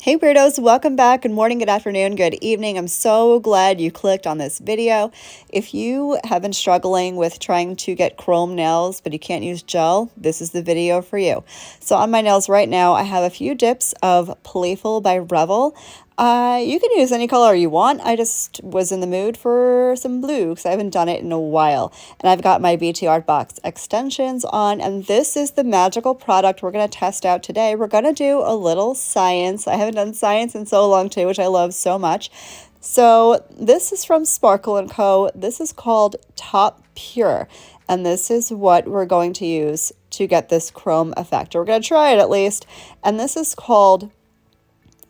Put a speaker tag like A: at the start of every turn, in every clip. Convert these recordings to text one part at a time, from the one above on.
A: Hey weirdos, welcome back. Good morning, good afternoon, good evening. I'm so glad you clicked on this video. If you have been struggling with trying to get chrome nails but you can't use gel, this is the video for you. So on my nails right now, I have a few dips of Playful by Revel. You can use any color you want. I just was in the mood for some blue because I haven't done it in a while. And I've got my BT Art Box extensions on, and this is the magical product we're going to test out today. We're going to do a little science. I haven't done science in so long too, which I love so much. So this is from Sparkle & Co. This is called Top Pure, and this is what we're going to use to get this chrome effect. We're going to try it at least, and this is called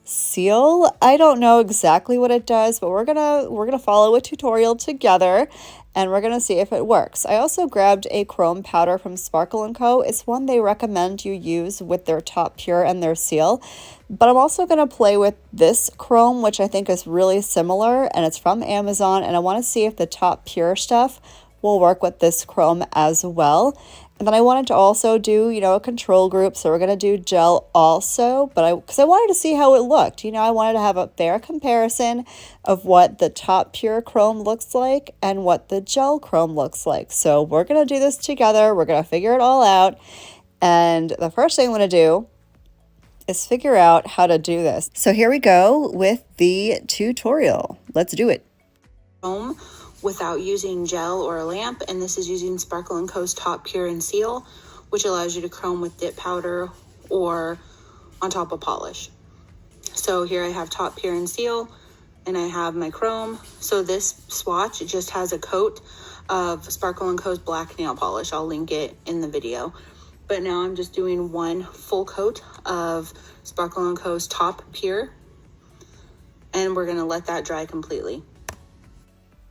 A: Seal. I don't know exactly what it does, but we're gonna follow a tutorial together and we're gonna see if it works. I also grabbed a chrome powder from Sparkle & Co. It's one they recommend you use with their Top Pure and their Seal, but I'm also gonna play with this chrome, which I think is really similar, and it's from Amazon, and I want to see if the Top Pure stuff will work with this chrome as well. And then I wanted to also do, a control group. So we're going to do gel also, because I wanted to see how it looked. I wanted to have a fair comparison of what the Top Pure chrome looks like and what the gel chrome looks like. So we're going to do this together. We're going to figure it all out. And the first thing I'm going to do is figure out how to do this. So here we go with the tutorial. Let's do it.
B: Without using gel or a lamp, and this is using Sparkle & Co.'s Top Pure and Seal, which allows you to chrome with dip powder or on top of polish. So here I have Top Pure and Seal, and I have my chrome. So this swatch, it just has a coat of Sparkle & Co.'s black nail polish. I'll link it in the video. But now I'm just doing one full coat of Sparkle & Co.'s Top Pure, and we're going to let that dry completely.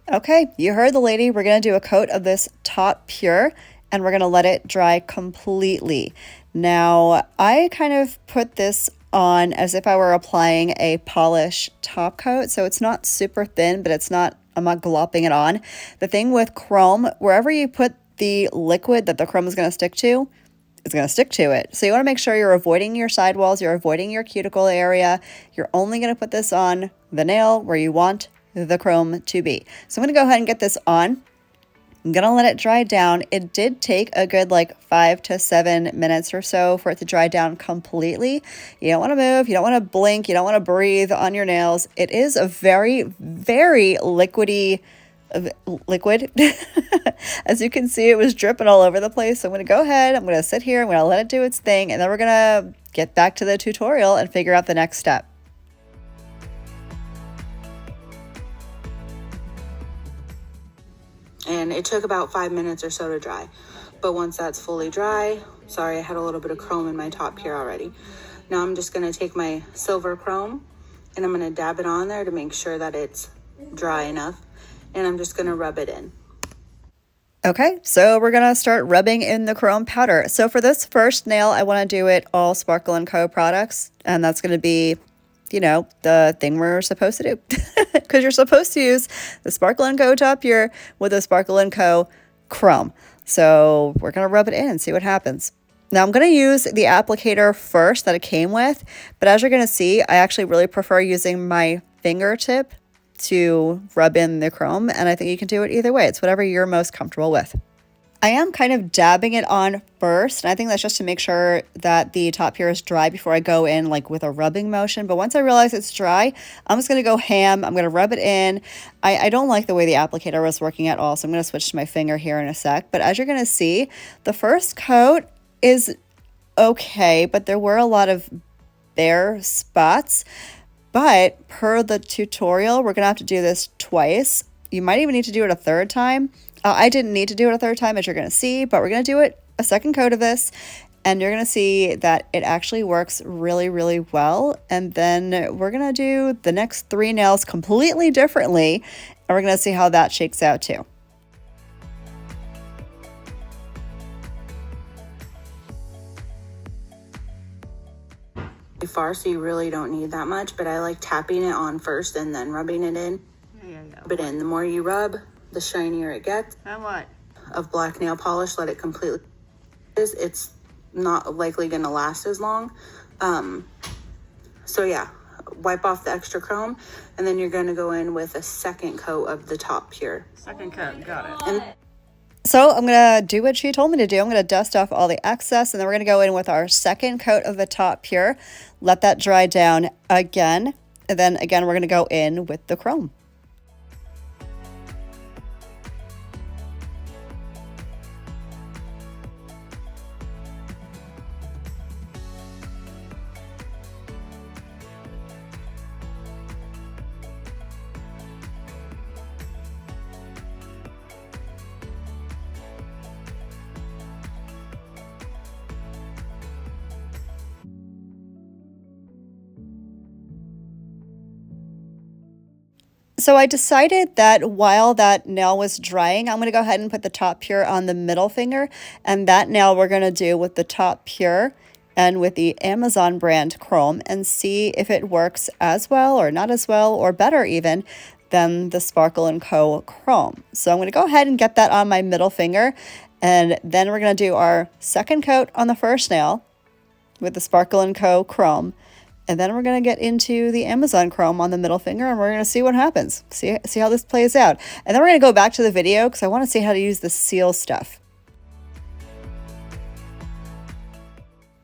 A: Okay, you heard the lady. We're going to do a coat of this Top Pure, and we're going to let it dry completely. Now, I kind of put this on as if I were applying a polish top coat, so it's not super thin, but I'm not glopping it on. The thing with chrome, wherever you put the liquid that the chrome is going to stick to, it's going to stick to it. So you want to make sure you're avoiding your sidewalls, you're avoiding your cuticle area. You're only going to put this on the nail where you want the chrome to be. So I'm going to go ahead and get this on. I'm going to let it dry down. It did take a good 5 to 7 minutes or so for it to dry down completely. You don't want to move. You don't want to blink. You don't want to breathe on your nails. It is a very, very liquidy liquid. As you can see, it was dripping all over the place. So I'm going to go ahead. I'm going to sit here. I'm going to let it do its thing. And then we're going to get back to the tutorial and figure out the next step.
B: And it took about 5 minutes or so to dry. But once that's fully dry, sorry, I had a little bit of chrome in my Top Pure already. Now I'm just going to take my silver chrome and I'm going to dab it on there to make sure that it's dry enough. And I'm just going to rub it in.
A: Okay, so we're going to start rubbing in the chrome powder. So for this first nail, I want to do it all Sparkle & Co. products. And that's going to be the thing we're supposed to do, because you're supposed to use the Sparkle & Co. Top Pure with the Sparkle & Co. Chrome. So we're going to rub it in and see what happens. Now I'm going to use the applicator first that it came with, but as you're going to see, I actually really prefer using my fingertip to rub in the chrome, and I think you can do it either way. It's whatever you're most comfortable with. I am kind of dabbing it on first, and I think that's just to make sure that the Top Pure is dry before I go in with a rubbing motion. But once I realize it's dry, I'm just going to go ham. I'm going to rub it in. I don't like the way the applicator was working at all, so I'm going to switch to my finger here in a sec. But as you're going to see, the first coat is okay, but there were a lot of bare spots. But per the tutorial, we're going to have to do this twice. You might even need to do it a third time. I didn't need to do it a third time, as you're going to see, but we're going to do it a second coat of this, and you're going to see that it actually works really, really well. And then we're going to do the next 3 nails completely differently, and we're going to see how that shakes out too.
B: Far, so you really don't need that much, but I like tapping it on first and then rubbing it in. But the more you rub, the shinier it gets.
A: How much
B: of black nail polish? Let it completely. It's not likely going to last as long. So yeah, wipe off the extra chrome, and then you're going to go in with a second coat of the top pure.
C: Second coat, got it.
B: And
A: So I'm going to do what she told me to do. I'm going to dust off all the excess, and then we're going to go in with our second coat of the top pure, let that dry down again, and then again we're going to go in with the chrome. So I decided that while that nail was drying, I'm going to go ahead and put the top pure on the middle finger, and that nail we're going to do with the top pure and with the Amazon brand chrome, and see if it works as well or not as well or better even than the Sparkle & Co. chrome. So I'm going to go ahead and get that on my middle finger, and then we're going to do our second coat on the first nail with the Sparkle & Co. chrome. And then we're going to get into the Amazon chrome on the middle finger, and we're going to see what happens. See how this plays out. And then we're going to go back to the video because I want to see how to use the seal stuff.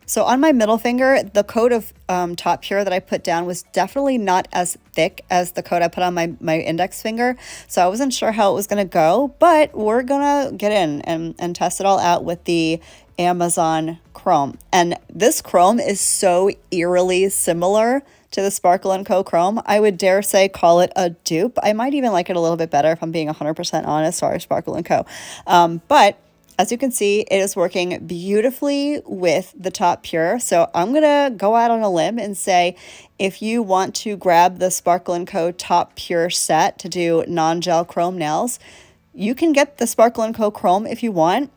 A: So on my middle finger, the coat of top pure that I put down was definitely not as thick as the coat I put on my index finger. So I wasn't sure how it was going to go, but we're going to get in and test it all out with the Amazon chrome. And this chrome is so eerily similar to the Sparkle & Co. chrome. I would dare say call it a dupe. I might even like it a little bit better if I'm being 100% honest. Sorry, Sparkle & Co. But as you can see, it is working beautifully with the top pure. So I'm going to go out on a limb and say, if you want to grab the Sparkle & Co. top pure set to do non-gel chrome nails, you can get the Sparkle & Co. chrome if you want.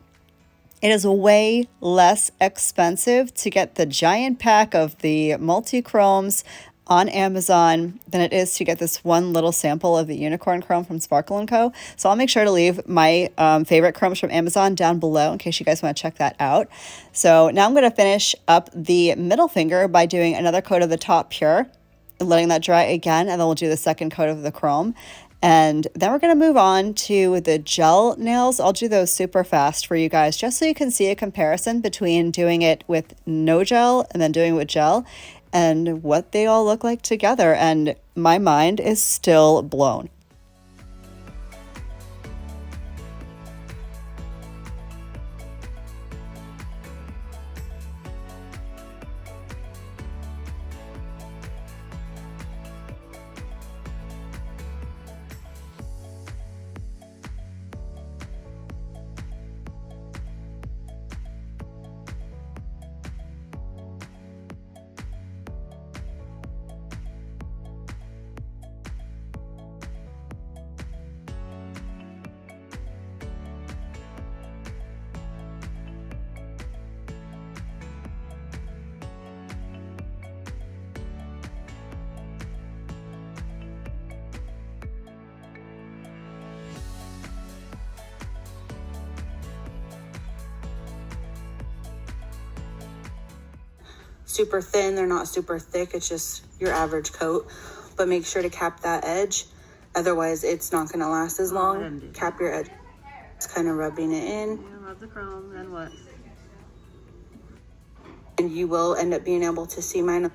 A: It is way less expensive to get the giant pack of the multi-chromes on Amazon than it is to get this one little sample of the unicorn chrome from Sparkle & Co. So I'll make sure to leave my favorite chromes from Amazon down below in case you guys want to check that out. So now I'm going to finish up the middle finger by doing another coat of the top pure and letting that dry again, and then we'll do the second coat of the chrome. And then we're going to move on to the gel nails. I'll do those super fast for you guys just so you can see a comparison between doing it with no gel and then doing it with gel and what they all look like together. And my mind is still blown.
B: super thin, they're not super thick, it's just your average coat, but make sure to cap that edge, otherwise it's not going to last as long. Cap your edge. It's kind of rubbing it in.
C: I love the chrome, then what?
B: And you will end up being able to see mine.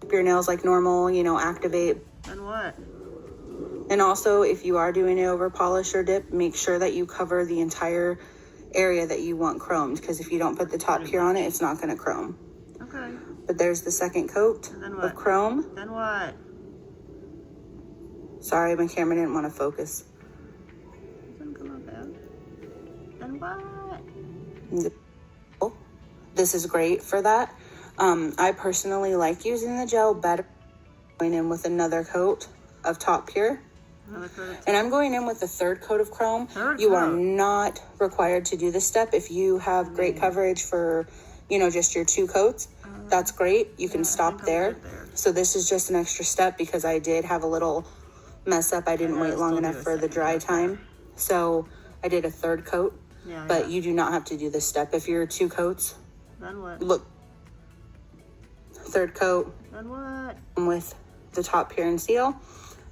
B: Keep your nails like normal, you know, activate.
C: Then what?
B: And also, if you are doing it over polish or dip, make sure that you cover the entire area that you want chromed, because if you don't put the top pure on it, it's not going to chrome.
C: Okay.
B: But there's the second coat of chrome.
C: Then what?
B: Sorry, my camera didn't want to focus.
C: Doesn't come up bad. Then what?
B: This is great for that. I personally like using the gel better. Going in with another coat of top pure. And I'm going in with the third coat of chrome. You are not required to do this step. If you have great coverage for, you know, just your two coats, that's great. You can stop there. So this is just an extra step because I did have a little mess up. I didn't wait long enough for the dry time. So I did a third coat, but you do not have to do this step. If you're two coats,
C: then what?
B: Look, third coat.
C: Then what?
B: With the Top Pure and Seal.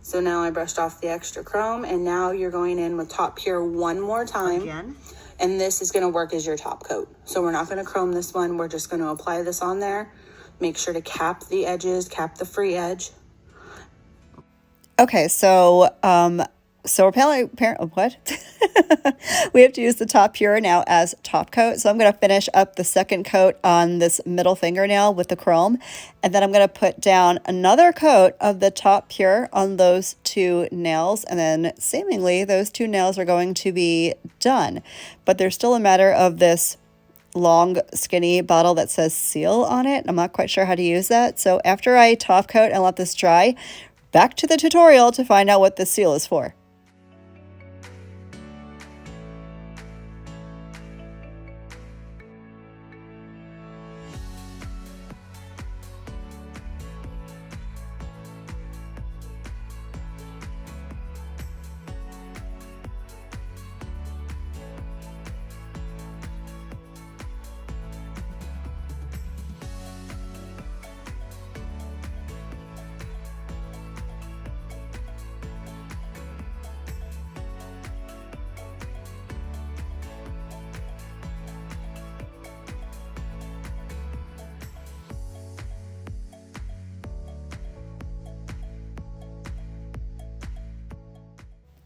B: So now I brushed off the extra chrome, and now you're going in with Top Pure one more time.
C: Again?
B: And this is going to work as your top coat. So we're not going to chrome this one. We're just going to apply this on there. Make sure to cap the edges, cap the free edge.
A: Okay, so apparently what? We have to use the Top Pure now as top coat. So I'm going to finish up the second coat on this middle fingernail with the chrome. And then I'm going to put down another coat of the Top Pure on those two nails. And then seemingly those two nails are going to be done. But there's still a matter of this long skinny bottle that says seal on it. I'm not quite sure how to use that. So after I top coat and let this dry, back to the tutorial to find out what this seal is for.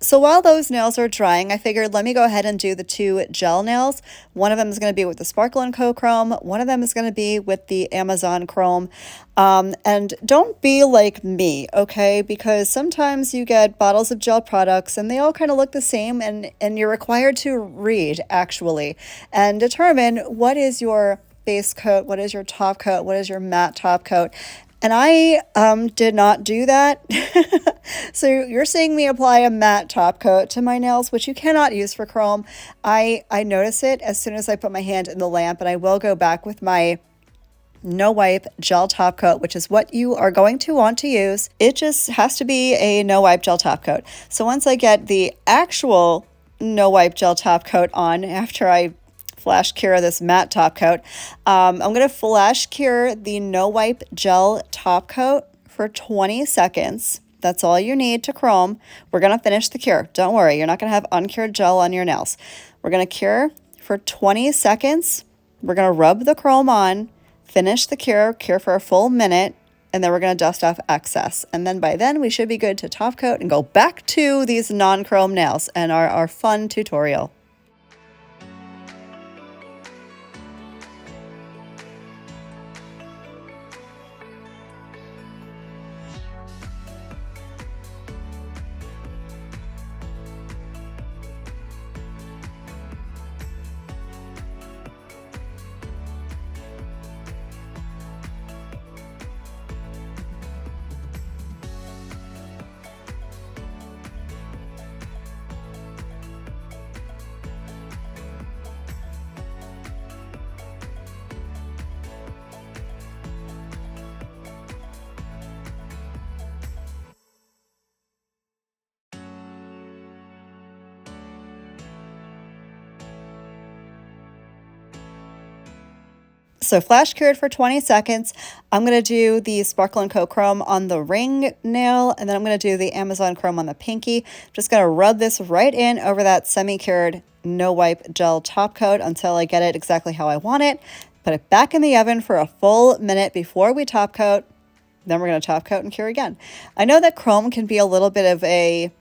A: So while those nails are drying, I figured let me go ahead and do the two gel nails. One of them is going to be with the Sparkle & Co. Chrome. One of them is going to be with the Amazon Chrome. And don't be like me, okay? Because sometimes you get bottles of gel products and they all kind of look the same, and you're required to read, actually, and determine what is your base coat, what is your top coat, what is your matte top coat. And I did not do that. So you're seeing me apply a matte top coat to my nails, which you cannot use for chrome. I notice it as soon as I put my hand in the lamp, and I will go back with my no wipe gel top coat, which is what you are going to want to use. It just has to be a no wipe gel top coat. So once I get the actual no wipe gel top coat on, after I flash cure this matte top coat, I'm going to flash cure the no wipe gel top coat for 20 seconds. That's all you need to chrome. We're going to finish the cure. Don't worry, you're not going to have uncured gel on your nails. We're going to cure for 20 seconds. We're going to rub the chrome on, finish the cure for a full minute, and then we're going to dust off excess. And then by then we should be good to top coat and go back to these non-chrome nails and our fun tutorial. So flash cured for 20 seconds. I'm going to do the Sparkle & Co. Chrome on the ring nail, and then I'm going to do the Amazon Chrome on the pinky. Just going to rub this right in over that semi-cured no wipe gel top coat until I get it exactly how I want it. Put it back in the oven for a full minute before we top coat. Then we're going to top coat and cure again. I know that chrome can be a little bit of a,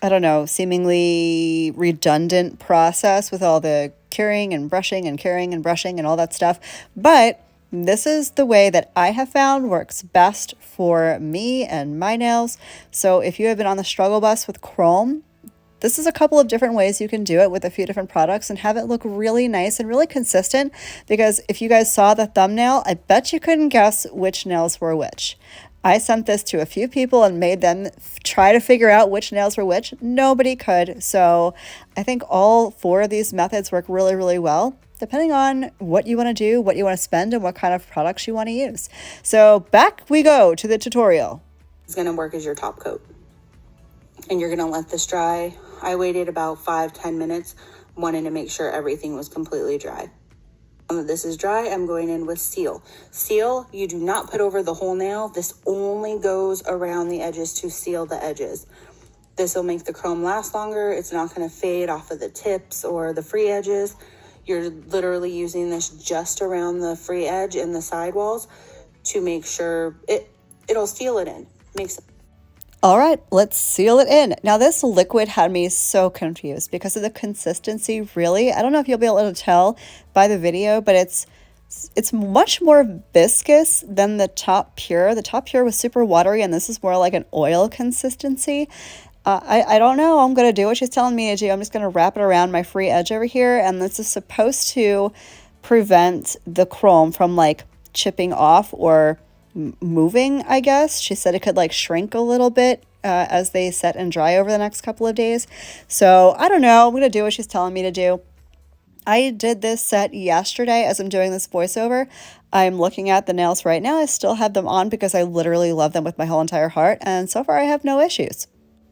A: I don't know, seemingly redundant process with all the curing and brushing and curing and brushing and all that stuff. But this is the way that I have found works best for me and my nails. So if you have been on the struggle bus with chrome, this is a couple of different ways you can do it with a few different products and have it look really nice and really consistent. Because if you guys saw the thumbnail, I bet you couldn't guess which nails were which. I sent this to a few people and made them try to figure out which nails were which. Nobody could. So I think all four of these methods work really, really well, depending on what you want to do, what you want to spend, and what kind of products you want to use. So back we go to the tutorial.
B: It's going to work as your top coat. And you're going to let this dry. I waited about 5-10 minutes, wanting to make sure everything was completely dry. Now that this is dry, I'm going in with seal. Seal, you do not put over the whole nail. This only goes around the edges to seal the edges. This will make the chrome last longer. It's not going to fade off of the tips or the free edges. You're literally using this just around the free edge and the sidewalls to make sure it'll seal it in.
A: All right, let's seal it in. Now this liquid had me so confused because of the consistency, really. I don't know if you'll be able to tell by the video, but it's much more viscous than the Top Pure. The Top Pure was super watery, and this is more like an oil consistency. I don't know. I'm going to do what she's telling me to do. I'm just going to wrap it around my free edge over here, and this is supposed to prevent the chrome from like chipping off or moving, I guess. She said it could like shrink a little bit as they set and dry over the next couple of days. So I don't know. I'm going to do what she's telling me to do. I did this set yesterday as I'm doing this voiceover. I'm looking at the nails right now. I still have them on because I literally love them with my whole entire heart. And so far I have no issues.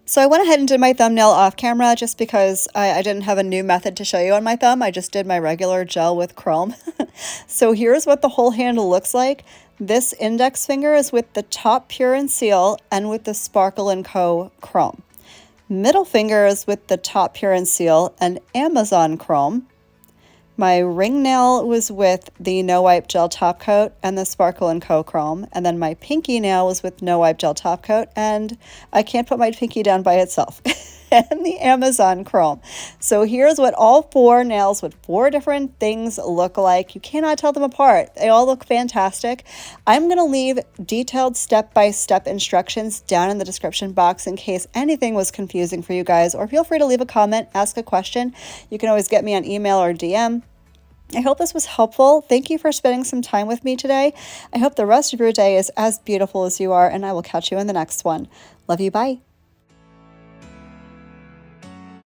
A: So I went ahead and did my thumbnail off camera just because I didn't have a new method to show you on my thumb. I just did my regular gel with chrome. So here's what the whole handle looks like. This index finger is with the Top Pure and Seal and with the Sparkle & Co. Chrome. Middle finger is with the Top Pure and Seal and Amazon Chrome. My ring nail was with the No Wipe Gel Top Coat and the Sparkle & Co. Chrome. And then my pinky nail was with No Wipe Gel Top Coat. And I can't put my pinky down by itself. And the Amazon Chrome. So here's what all 4 nails with 4 different things look like. You cannot tell them apart. They all look fantastic. I'm going to leave detailed step-by-step instructions down in the description box in case anything was confusing for you guys, or feel free to leave a comment, ask a question. You can always get me on email or DM. I hope this was helpful. Thank you for spending some time with me today. I hope the rest of your day is as beautiful as you are, and I will catch you in the next one. Love you. Bye.